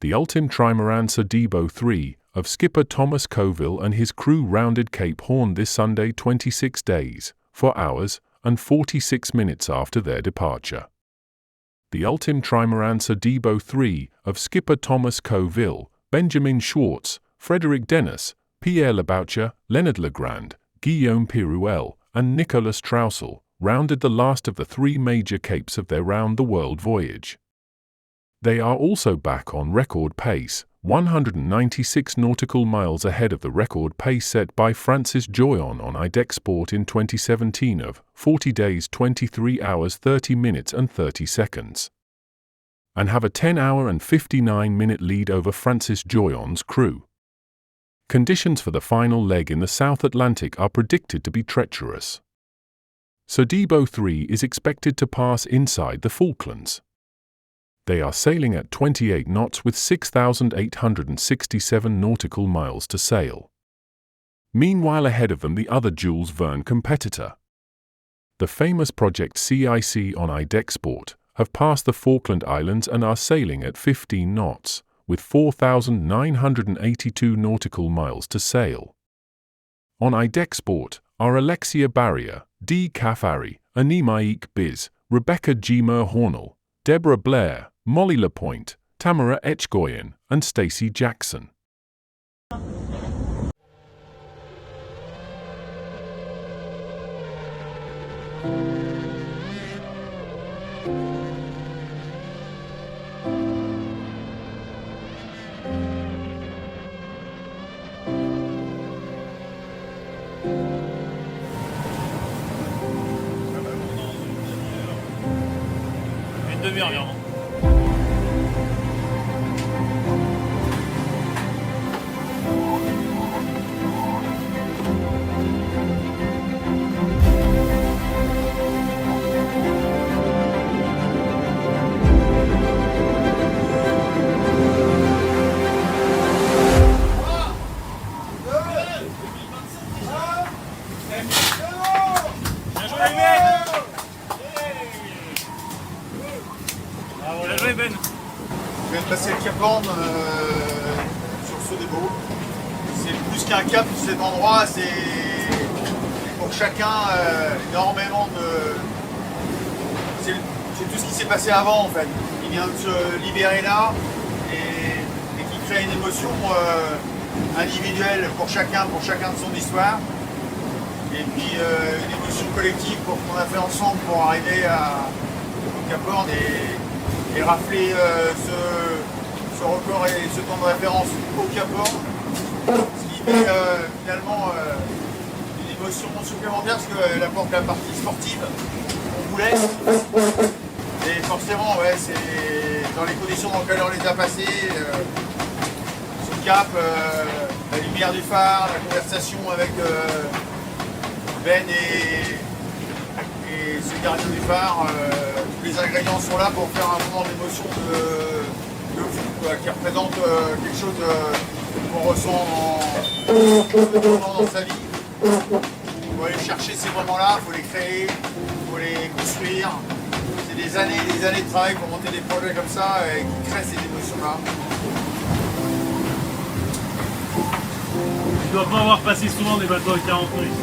The Ultim Trimaran Sodebo 3 of skipper Thomas Coville and his crew rounded Cape Horn this Sunday 26 days, 4 hours, and 46 minutes after their departure. The Ultim Trimaran Sodebo 3 of skipper Thomas Coville, Benjamin Schwartz, Frederick Dennis, Pierre Leboucher, Leonard Legrand, Guillaume Pirouel, and Nicolas Troussel rounded the last of the 3 major capes of their round-the-world voyage. They are also back on record pace, 196 nautical miles ahead of the record pace set by Francis Joyon on IDEX Sport in 2017 of 40 days 23 hours 30 minutes and 30 seconds, and have a 10-hour and 59-minute lead over Francis Joyon's crew. Conditions for the final leg in the South Atlantic are predicted to be treacherous. Sodebo 3 is expected to pass inside the Falklands. They are sailing at 28 knots with 6,867 nautical miles to sail. Meanwhile, ahead of them the other Jules Verne competitor, the famous Project CIC on IDEX Sport, have passed the Falkland Islands and are sailing at 15 knots, with 4,982 nautical miles to sail. On IDEX Sport are Alexia Barrier, Dee Caffari, Anemaik Biz, Rebecca G. Hornell, Deborah Blair, Molly Lapointe, Tamara Etchgoyen, and Stacey Jackson. Une demi-heure environ. Je viens de passer le Cap Horn sur Sodebo. C'est plus qu'un cap, cet endroit, c'est pour chacun énormément de... C'est tout ce qui s'est passé avant en fait. Il vient de se libérer là et qui crée une émotion individuelle pour chacun de son histoire. Et puis une émotion collective pour ce qu'on a fait ensemble pour arriver au Cap Horn et rafler ce record et ce temps de référence au Cap Horn, ce qui met finalement une émotion supplémentaire parce qu'elle apporte la partie sportive qu'on voulait. Et forcément, ouais, c'est dans les conditions dans lesquelles on les a passées, ce cap, la lumière du phare, la conversation avec Ben et ce gardien du phare, tous les ingrédients sont là pour faire un moment d'émotion de fou, quoi, qui représente quelque chose qu'on ressent dans sa vie. Il faut aller chercher ces moments-là, il faut les créer, il faut les construire. C'est des années et des années de travail pour monter des projets comme ça et qui créent ces émotions-là. Tu dois pas avoir passé souvent des bateaux à 40 minutes.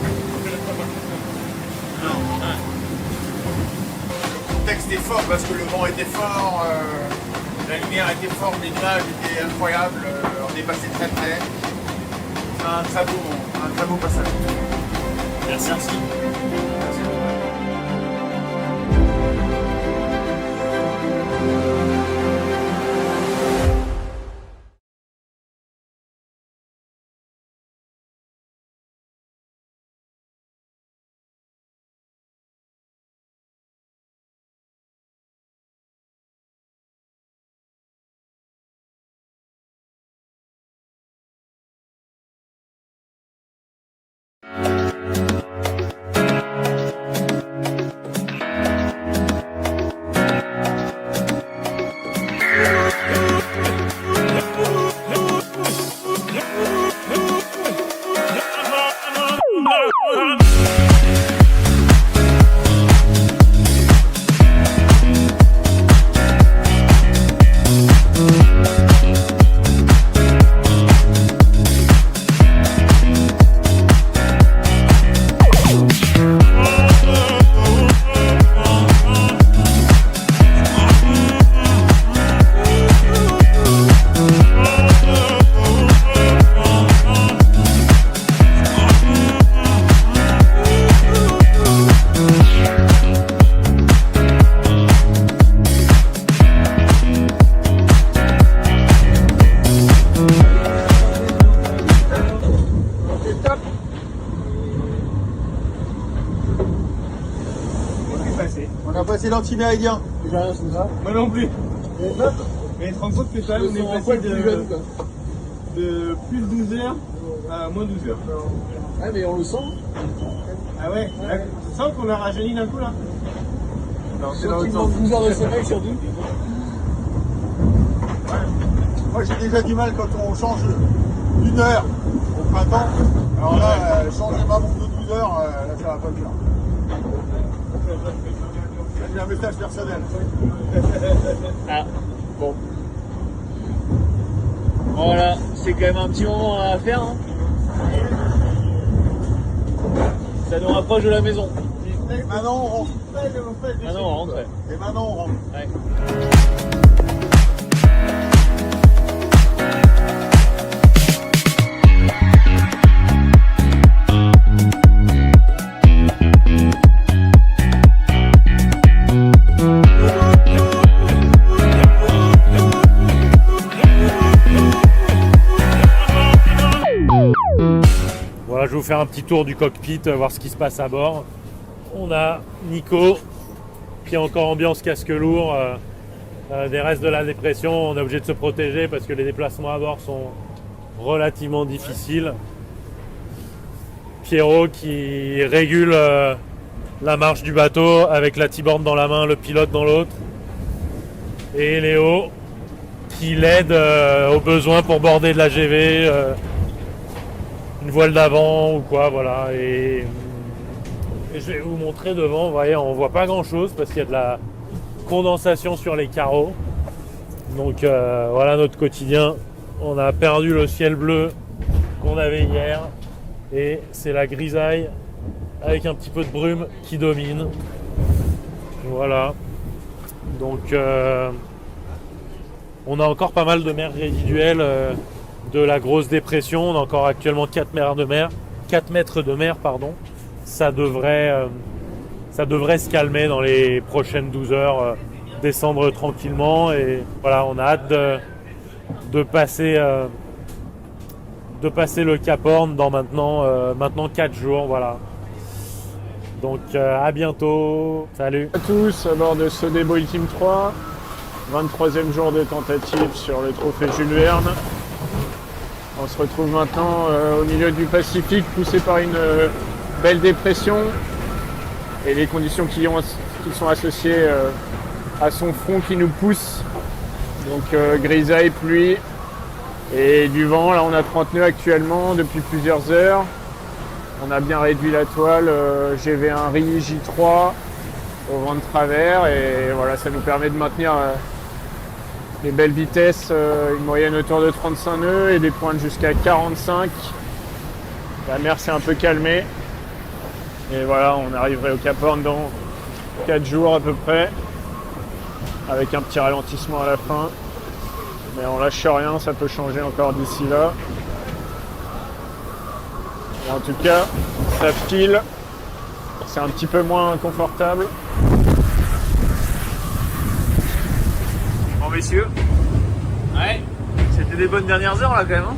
Non. Le contexte est fort parce que le vent était fort, la lumière était forte, les nuages étaient incroyables, on est passé très près. C'est un très beau passage. Merci. Merci. l'antiméridien. J'ai rien sous ça. Moi non plus. Mais tu te rends compte que quand même, on est passé de plus de 12 heures à moins de 12 heures. Ouais, mais on le sent. Ah ouais, tu sens qu'on a rajeuni d'un coup là? Non, c'est dans le sens. 12 heures de sommeil surtout. Moi j'ai déjà du mal quand on change d'une heure au printemps. Alors là, changer ma montre de 12 heures, là ça va pas le faire. J'ai un message personnel. Ah, bon. Voilà, c'est quand même un petit moment à faire. Hein. Ça nous rapproche de la maison. Et maintenant on rentre. Maintenant on rentre. Ouais. Et maintenant on rentre. Ouais. Voilà, je vais vous faire un petit tour du cockpit, voir ce qui se passe à bord. On a Nico qui est encore ambiance casque lourd. Des restes de la dépression, on est obligé de se protéger parce que les déplacements à bord sont relativement difficiles. Pierrot qui régule la marche du bateau avec la T-board dans la main, le pilote dans l'autre. Et Léo qui l'aide au besoin pour border de la GV, une voile d'avant ou quoi, voilà. Et je vais vous montrer devant, vous voyez, on voit pas grand chose parce qu'il y a de la condensation sur les carreaux. Donc voilà notre quotidien. On a perdu le ciel bleu qu'on avait hier et c'est la grisaille avec un petit peu de brume qui domine. Voilà. Donc on a encore pas mal de mer résiduelle de la grosse dépression. On a encore actuellement 4 mètres de mer, pardon. Ça devrait se calmer dans les prochaines 12 heures, descendre tranquillement. Et voilà, on a hâte de passer le Cap Horn dans maintenant 4 jours. Voilà. Donc à bientôt. Salut à tous à bord de ce Boeing Team 3, 23e jour de tentative sur le trophée Jules Verne. On se retrouve maintenant au milieu du Pacifique, poussé par une belle dépression et les conditions qui sont associées à son front qui nous pousse. Donc grisaille, pluie et du vent. Là on a 30 nœuds actuellement depuis plusieurs heures. On a bien réduit la toile GV1 RI J3 au vent de travers et voilà, ça nous permet de maintenir les belles vitesses, une moyenne autour de 35 nœuds et des pointes jusqu'à 45. La mer s'est un peu calmée et voilà, on arriverait au Cap Horn dans 4 jours à peu près avec un petit ralentissement à la fin, mais on lâche rien, ça peut changer encore d'ici là. Et en tout cas, ça file, c'est un petit peu moins confortable. Bon messieurs, Ouais, c'était des bonnes dernières heures là quand même, hein.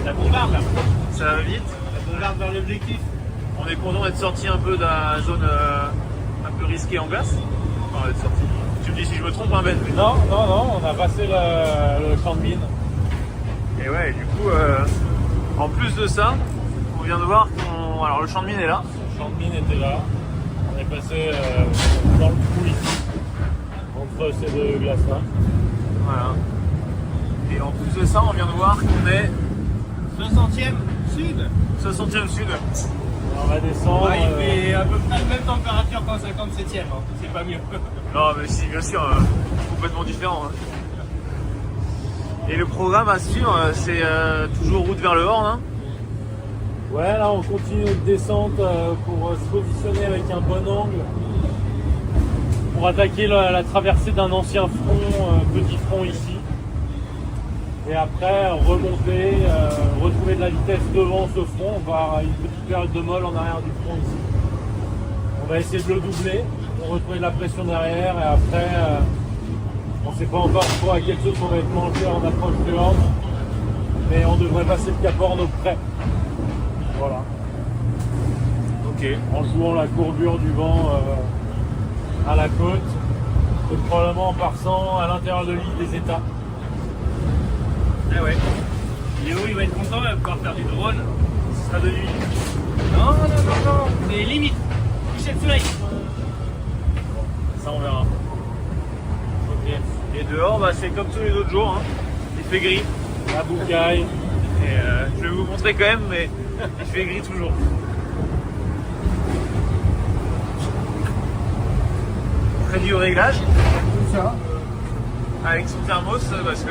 ça bombarde là. Ça va vite. Ça bombarde vers l'objectif. On est content d'être sorti un peu de la zone un peu risquée en glace. Enfin, d'être sorti. Tu me dis si je me trompe, hein Ben? Non, on a passé le champ de mine. Et ouais, du coup, en plus de ça, on vient de voir alors le champ de mine est là. Le champ de mine était là. On est passé dans le trou ici, entre ces deux glaces-là. Voilà. Et en plus de ça, on vient de voir qu'on est 60e sud. 60e sud. On va descendre. Ouais, il fait à peu près la même température qu'en 57e. Hein. C'est pas mieux. Non, mais si, bien sûr, complètement différent. Hein. Et le programme à suivre, c'est toujours route vers le Horn. Hein. Ouais, là on continue notre descente pour se positionner avec un bon angle pour attaquer la traversée d'un ancien front, petit front ici. Et après remonter, retrouver de la vitesse devant ce front. On va avoir une petite période de molle en arrière du front ici. On va essayer de le doubler pour retrouver de la pression derrière et après on ne sait pas encore trop à quelle sauce on va être mangé en approche du Horn, mais on devrait passer le Cap Horn au près. Voilà. Ok. En jouant la courbure du vent à la côte, et probablement en passant à l'intérieur de l'île des États. Ah ouais. Léo, il va être content, il va pouvoir faire du drone. Ce sera de nuit. Non, c'est limite. Coucher le soleil. Ça, on verra. Ok. Et dehors, bah, c'est comme tous les autres jours. Hein. Il fait gris. La boucaille. Et je vais vous montrer quand même, mais il fait gris toujours. Prévu au réglage Tout ça. avec son thermos parce que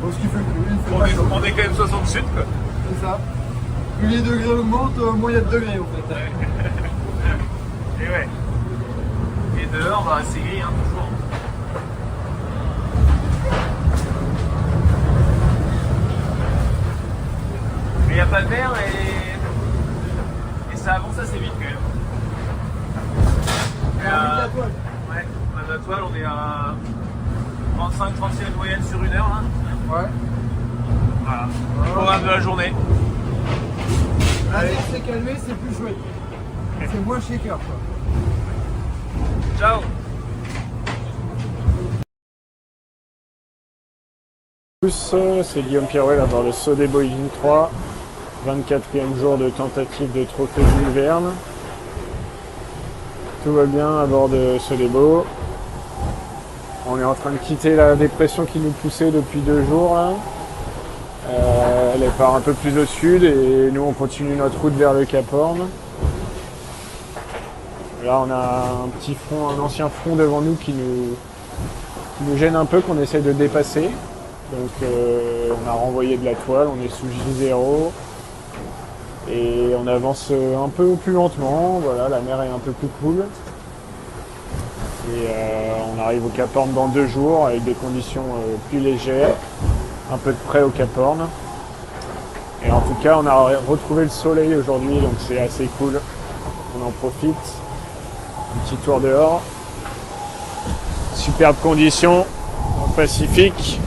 Bon, ce qui fait plus, il fait on pas est, chaud. on est quand même 60 sud quoi. C'est ça. Plus les degrés augmentent, moins il y a de degrés en fait. Et ouais. Et dehors, bah, c'est gris hein, toujours. Mais il n'y a pas de mer et ça avance assez vite quand même. Et, ouais, on a de la toile, on est à 35-37 moyenne sur une heure là. Ouais. Voilà. Le programme de la journée. La mer s'est calmée, c'est plus chouette. C'est moins shaker quoi. Ciao. C'est Guillaume Pirouet à bord de Sodebo Boeing 3, 24e jour de tentative de trophée Jules Verne. Tout va bien à bord de Sodebo. On est en train de quitter la dépression qui nous poussait depuis 2 jours. Là. Elle part un peu plus au sud et nous on continue notre route vers le Cap Horn. Là on a un petit front, un ancien front devant nous qui nous gêne un peu, qu'on essaie de dépasser. Donc on a renvoyé de la toile, on est sous J0 et on avance un peu plus lentement. Voilà, la mer est un peu plus cool. Et on arrive au Cap Horn dans 2 jours avec des conditions plus légères, un peu de près au Cap Horn. Et en tout cas, on a retrouvé le soleil aujourd'hui, donc c'est assez cool. On en profite. Un petit tour dehors. Superbe conditions dans le Pacifique.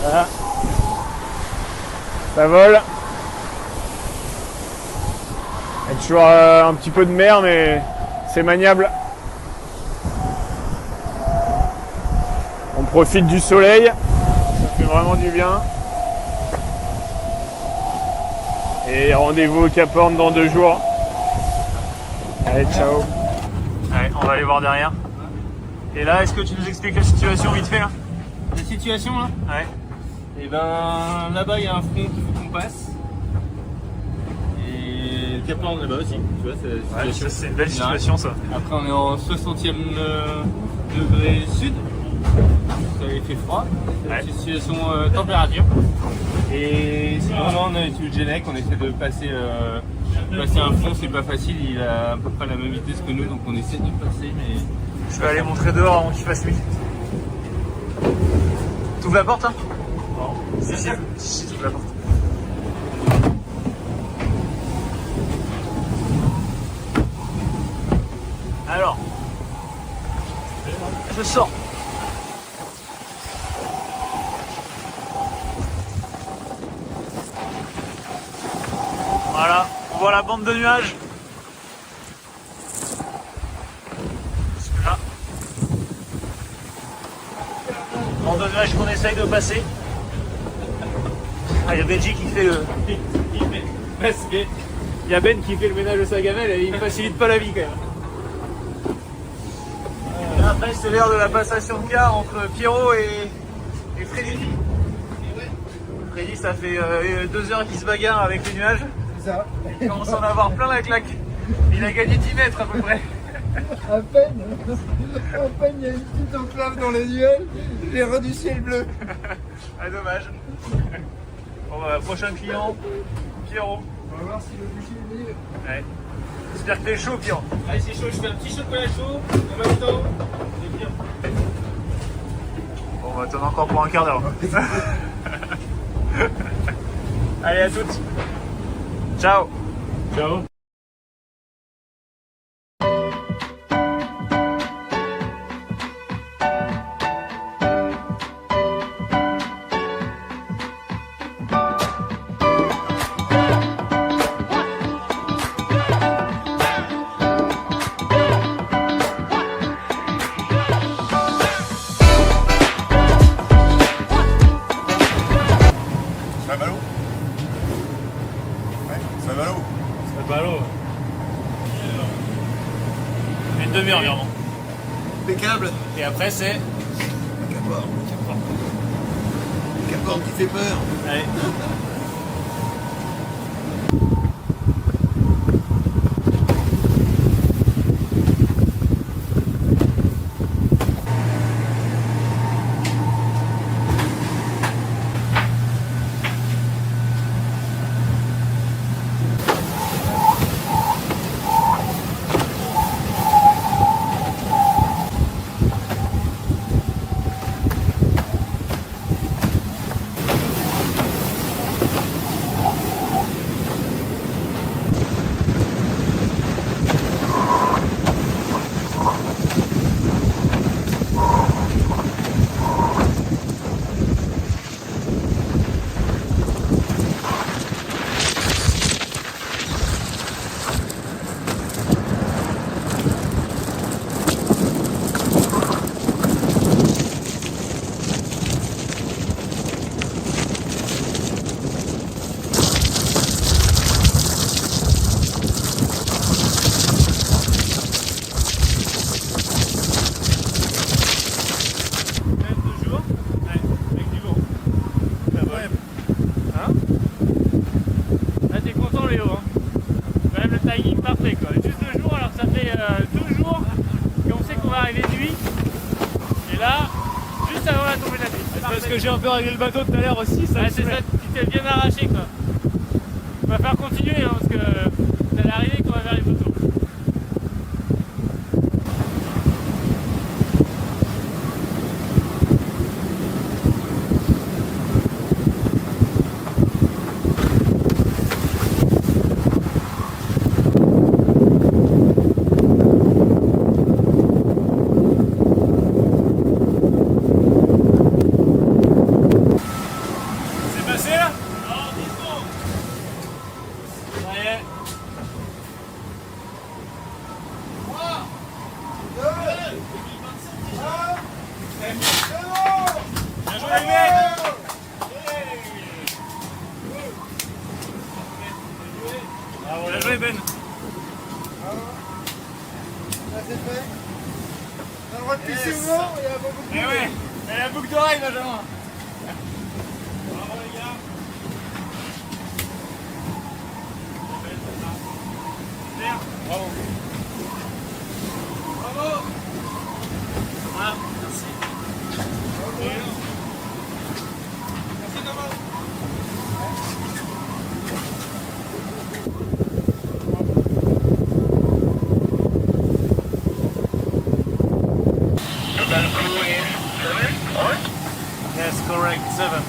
Voilà. Ça vole. Il y a toujours un petit peu de mer, mais c'est maniable. On profite du soleil, ça fait vraiment du bien. Et rendez-vous au Cap Horn dans 2 jours. Allez, ciao. Allez, on va aller voir derrière. Et là, est-ce que tu nous expliques la situation vite fait là? La situation là, Ouais. et ben là-bas il y a un front qu'il faut qu'on passe. Et Cap Horn là-bas aussi, tu vois, c'est la Ouais, situation. ça, c'est une belle situation ça. Après on est en 60e degré sud, ça avait fait froid, c'est Ouais. une situation température. Et sinon là on a étudié le Genec, on essaie de passer un front, c'est pas facile, il a à peu près la même vitesse que nous, donc on essaie de passer mais... Je vais aller montrer dehors avant qu'il fasse nuit. T'ouvres la porte hein? Non. Si, t'ouvres la porte. Alors, je sors. Voilà, on voit la bande de nuages. Là. Bande de nuages qu'on essaye de passer. Ah, il y a Benji qui fait le... Il y a Ben qui fait le ménage de sa gamelle et il ne facilite pas la vie quand même. Et après c'est l'heure de la passation de car entre Pierrot et Freddy. Freddy ça fait 2 heures qu'il se bagarre avec les nuages. C'est ça. Il commence à en avoir plein la claque. Il a gagné 10 mètres à peu près. À peine, il y a une petite enclave dans les nuages, j'ai ras du ciel bleu. Ah dommage. Bon bah prochain client, Pierrot. On va voir si le boucher est meilleur. Ouais. J'espère que t'es chaud Pierrot. Allez c'est chaud, je fais un petit chocolat chaud, en même temps, c'est bien. Bon, on va attendre encore pour un quart d'heure. Allez, à toutes. Ciao. Ciao. Impeccable. Et après c'est... Cap Horn qui fait peur. Allez. Parce que j'ai un peu réglé le bateau tout à l'heure aussi. C'est ça, tu t'es bien arraché quoi. On va faire continuer hein, parce que vous allez arriver qu'on va vers les photos. Bien joué Ben. Ça c'est fait. T'as le droit de pisser ou non? Il y a beaucoup de Eh ouais, elle a la boucle d'oreille Benjamin. Bravo les gars. Bravo. Bravo. Voilà, merci. Merci Thomas. Yes, correct, 7.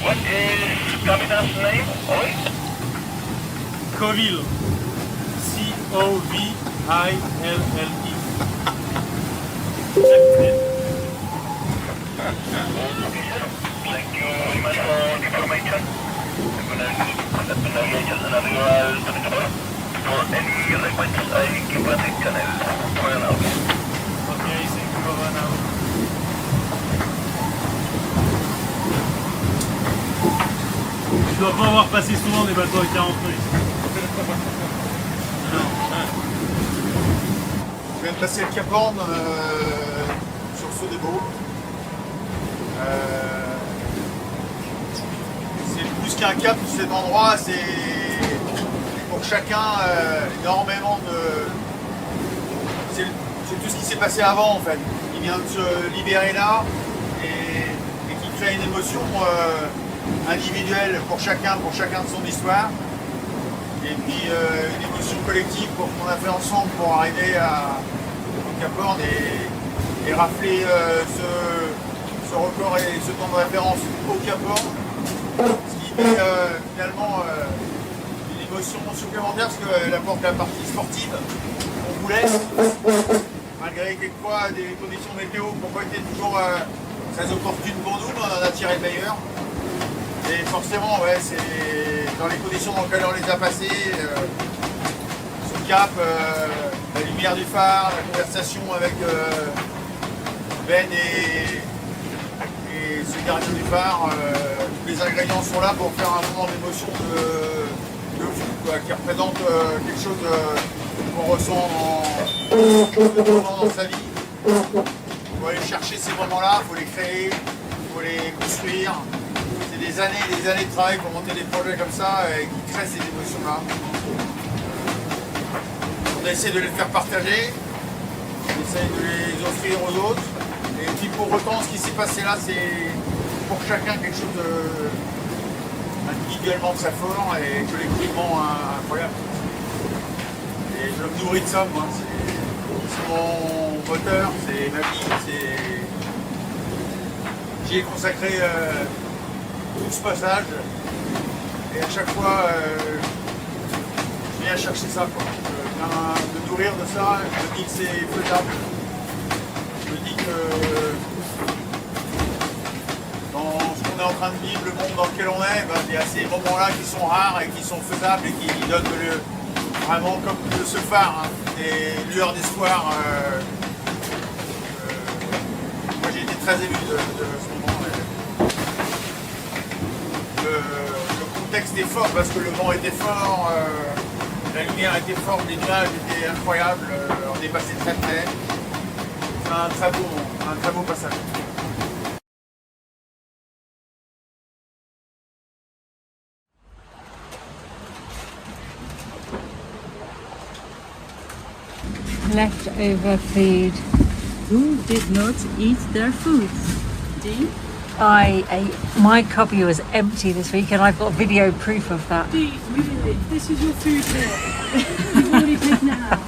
What is Captain's name? Oi? Coville. C-O-V-I-L-L-E. Thank you very much for the information. I'm gonna let the navigators and navigators to the door. For any requests, I give a channel. Well, now. Okay, thank you over now. Tu dois pas avoir passé souvent des bateaux à 40 nœuds. Je viens de passer le Cap Horn sur ceux des Beaux. C'est plus qu'un cap, cet endroit, c'est pour chacun énormément de... C'est tout ce qui s'est passé avant en fait. Il vient de se libérer là et qui crée une émotion individuelle pour chacun de son histoire. Et puis une émotion collective pour qu'on a fait ensemble pour arriver au Cap Horn et rafler ce record et ce temps de référence au Cap Horn. Ce qui met finalement une émotion supplémentaire parce qu'elle apporte la partie sportive qu'on voulait. Malgré quelquefois des conditions météo qui n'ont pas été toujours très opportunes pour nous, mais on en a tiré le meilleur. Et forcément, ouais, c'est dans les conditions dans lesquelles on les a passées, ce cap, la lumière du phare, la conversation avec Ben et ce gardien du phare, tous les ingrédients sont là pour faire un moment d'émotion de fou, quoi, qui représente quelque chose qu'on ressent moments dans sa vie. Il faut aller chercher ces moments-là, il faut les créer, il faut les construire. C'est des années et des années de travail pour monter des projets comme ça et qui créent ces émotions-là. On essaie de les faire partager, on essaie de les offrir aux autres. Et puis pour autant, ce qui s'est passé là, c'est pour chacun quelque chose de individuellement très fort et collectivement incroyable. Et je me nourris de ça, moi. C'est mon moteur, c'est ma vie, j'y ai consacré tout ce passage. Et à chaque fois, je viens chercher ça, quoi. Je viens me nourrir de ça, je me dis que c'est faisable. Je me dis que dans ce qu'on est en train de vivre, le monde dans lequel on est, ben, il y a ces moments-là qui sont rares et qui sont faisables et qui donnent vraiment comme ce phare, hein, des lueurs d'espoir. Moi j'ai été très ému de ce moment. Le contexte est fort parce que le vent était fort, la lumière était forte, les nuages étaient incroyables, on est passé très près. C'est un très beau passage. Leftover food. Who did not eat their food? Dee? I ate, my cubby was empty this week and I've got video proof of that. Dee, really? This is your food here. You've already taken it out.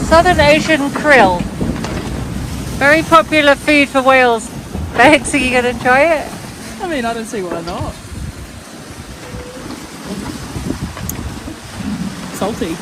Southern Ocean krill. Very popular food for Wales. Bex, are you going to try it? I mean, I don't see why not. Salty.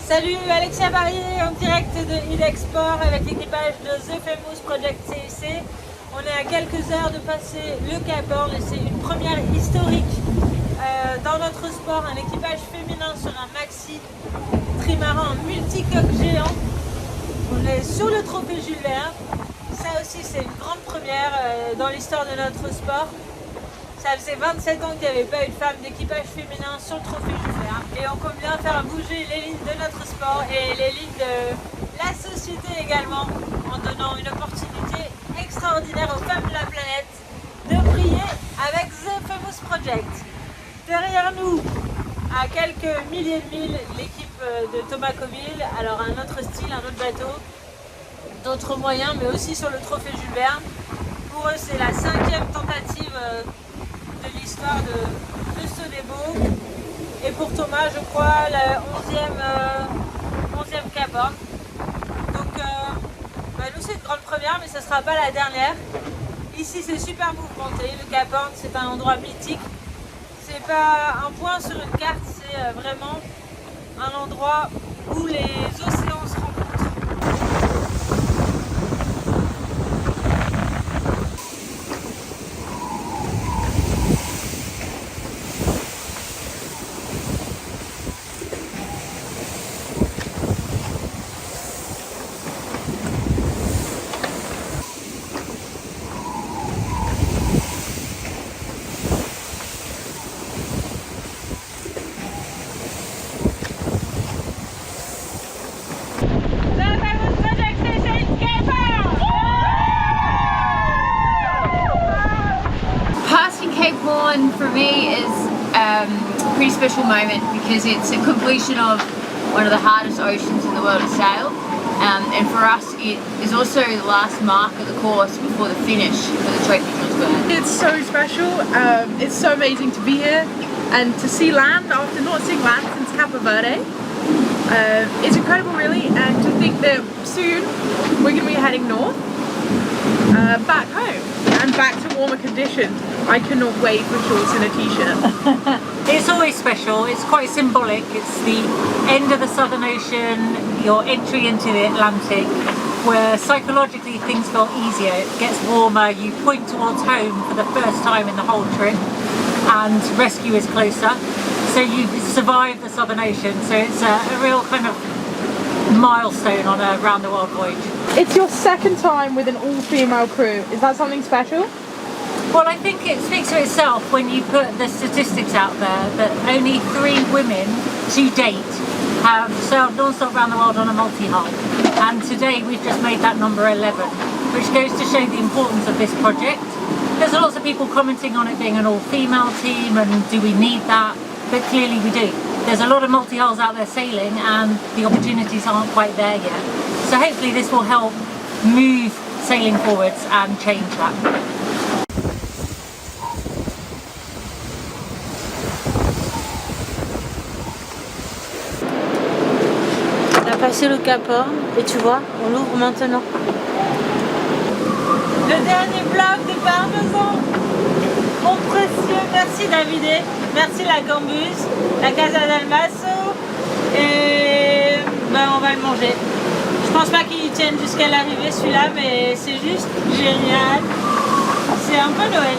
Salut, Alexia Barry en direct de Idexport avec l'équipage de The Famous Project CEC. On est à quelques heures de passer le Cap Horn et c'est une première historique dans notre sport, un équipage féminin sur un maxi trimaran multicoque géant. On est sur le trophée Jules Verne. Ça aussi c'est une grande première dans l'histoire de notre sport. Ça faisait 27 ans qu'il n'y avait pas eu de femme d'équipage féminin sur le trophée Jules Verne. Et on compte bien faire bouger les lignes de notre sport et les lignes de la société également, en donnant une opportunité extraordinaire aux femmes de la planète de briller avec The Famous Project. Derrière nous, à quelques milliers de milles, l'équipe de Thomas Coville. Alors un autre style, un autre bateau, d'autres moyens, mais aussi sur le trophée Jules Verne. Pour eux, c'est la 5e tentative de l'histoire de ce débo. Et pour Thomas, je crois, la 11e Cap Horn. Donc, nous, c'est une grande première, mais ce ne sera pas la dernière. Ici, c'est super mouvementé. Le Cap Horn, c'est un endroit mythique. C'est pas un point sur une carte, c'est vraiment un endroit où les océans se rencontrent. pretty special moment because it's a completion of one of the hardest oceans in the world to sail. And for us, it is also the last mark of the course before the finish for the trophy transfer. It's so special. It's so amazing to be here and to see land after not seeing land since Cape Verde. It's incredible, really, and to think that soon we're going to be heading north, back home and back to warmer conditions. I cannot wait for shorts and a t-shirt. It's always special, it's quite symbolic. It's the end of the Southern Ocean, your entry into the Atlantic, where psychologically things feel easier. It gets warmer, you point towards home for the first time in the whole trip, and rescue is closer. So you've survived the Southern Ocean, so it's a real kind of milestone on a round the world voyage. It's your second time with an all-female crew. Is that something special? Well, I think it speaks for itself when you put the statistics out there that only 3 women to date have sailed non-stop around the world on a multi-hull, and today we've just made that number 11, which goes to show the importance of this project. There's lots of people commenting on it being an all-female team and do we need that, but clearly we do. There's a lot of multi-hulls out there sailing and the opportunities aren't quite there yet. So hopefully this will help move sailing forwards and change that. Passer le Cap Horn et tu vois, on l'ouvre maintenant. Le dernier bloc de parmesan. Mon précieux, merci Davide, merci la Gambus, la Casa del Masso et ben, on va le manger. Je pense pas qu'il tienne jusqu'à l'arrivée celui-là, mais c'est juste génial. C'est un peu Noël.